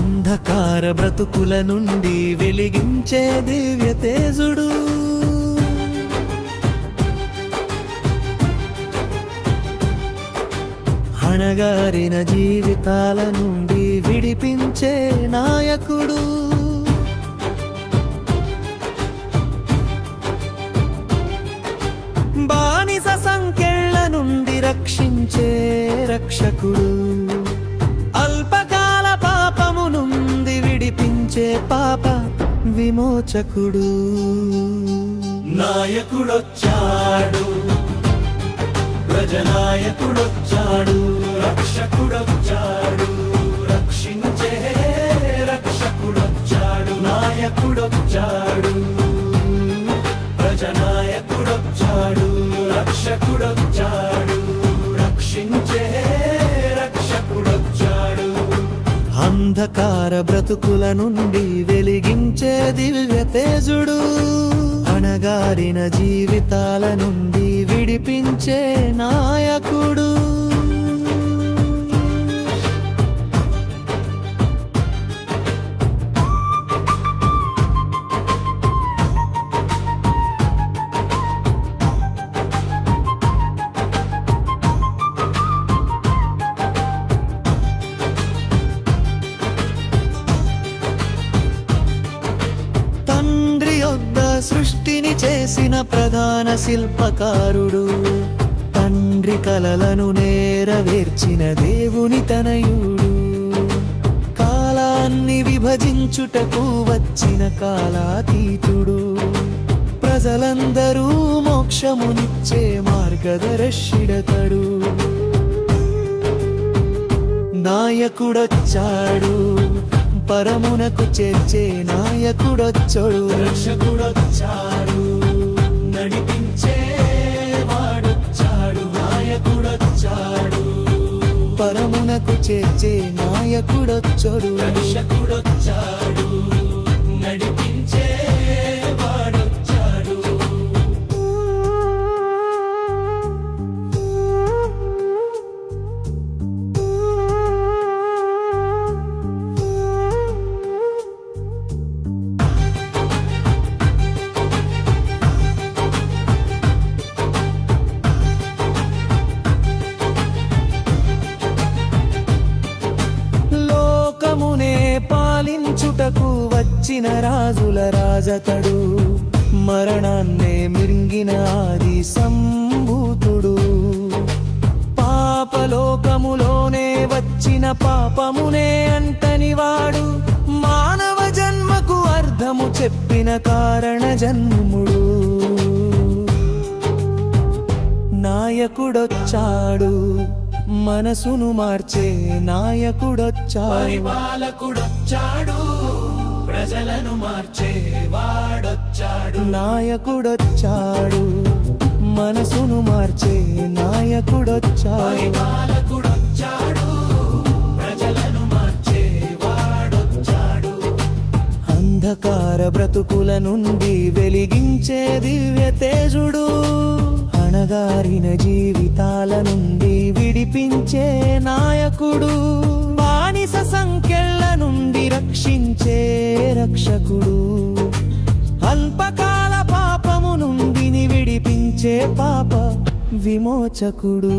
అంధకార బ్రతుకుల నుండి వెలిగించే దివ్య తేజుడు, అణగారిన జీవితాల నుండి విడిపించే నాయకుడు, బానిస సంకెళ్ళ నుండి రక్షించే రక్షకుడు, అల్పకాల పాపము నుండి విడిపించే పాప విమోచకుడు. నాయకుడొచ్చాడు, ప్రజనాయకుడొచ్చాడు, రక్షకుడొచ్చాడు, రక్షించే రక్షకుడొచ్చాడు. నాయకుడొచ్చాడు, ప్రజనాయకుడొచ్చాడు, రక్షకుడొచ్చాడు, రక్షించే రక్షకుడొచ్చాడు. అంధకార బ్రతుకుల నుండి వెలిగించే దివ్య తేజుడు, అణగారిన జీవితాల నుండి విడిపించే నాయకుడు. తండ్రి యొద్ద సృష్టిని చేసిన ప్రధాన శిల్పకారుడు, తండ్రి కలలను నెరవేర్చిన దేవుని తనయుడు, కాలాన్ని విభజించుటకు వచ్చిన కాలాతీతుడు, ప్రజలందరూ మోక్షమునిచ్చే మార్గదర్శిడతడు. నాయకుడొచ్చాడు, పరమునకు చేర్చే నాయకుడొచ్చాడు, రక్షకుడొచ్చాడు, నడిపించే వాడొచ్చాడు. నాయకుడొచ్చాడు, పరమునకు చేర్చే నాయకుడొచ్చాడు, రక్షకుడొచ్చాడు, నడిపించే వాడొచ్చాడు. పాలించుటకు వచ్చిన రాజుల రాజతడు, మరణాన్నే మింగిన ఆది సంభూతుడు, పాపలోకములోనే వచ్చిన పాపమునే అంటనివాడు, మానవ జన్మకు అర్థము చెప్పిన కారణ జన్ముడు. నాయకుడొచ్చాడు, మనసును మార్చే నాయకుడొచ్చాడు, పరిపాలకుడొచ్చాడు, ప్రజలను మార్చే వాడొచ్చాడు. నాయకుడొచ్చాడు, మనసును మార్చే నాయకుడొచ్చాడు, పరిపాలకుడొచ్చాడు, ప్రజలను మార్చే వాడొచ్చాడు. అంధకార బ్రతుకుల నుండి వెలిగించే దివ్య తేజుడు, అణగారిన జీవితాల నుండి విడిపించే నాయకుడు, బానిస సంకెళ్ళ నుండి రక్షించే రక్షకుడు, అల్పకాల పాపము నుండి విడిపించే పాప విమోచకుడు.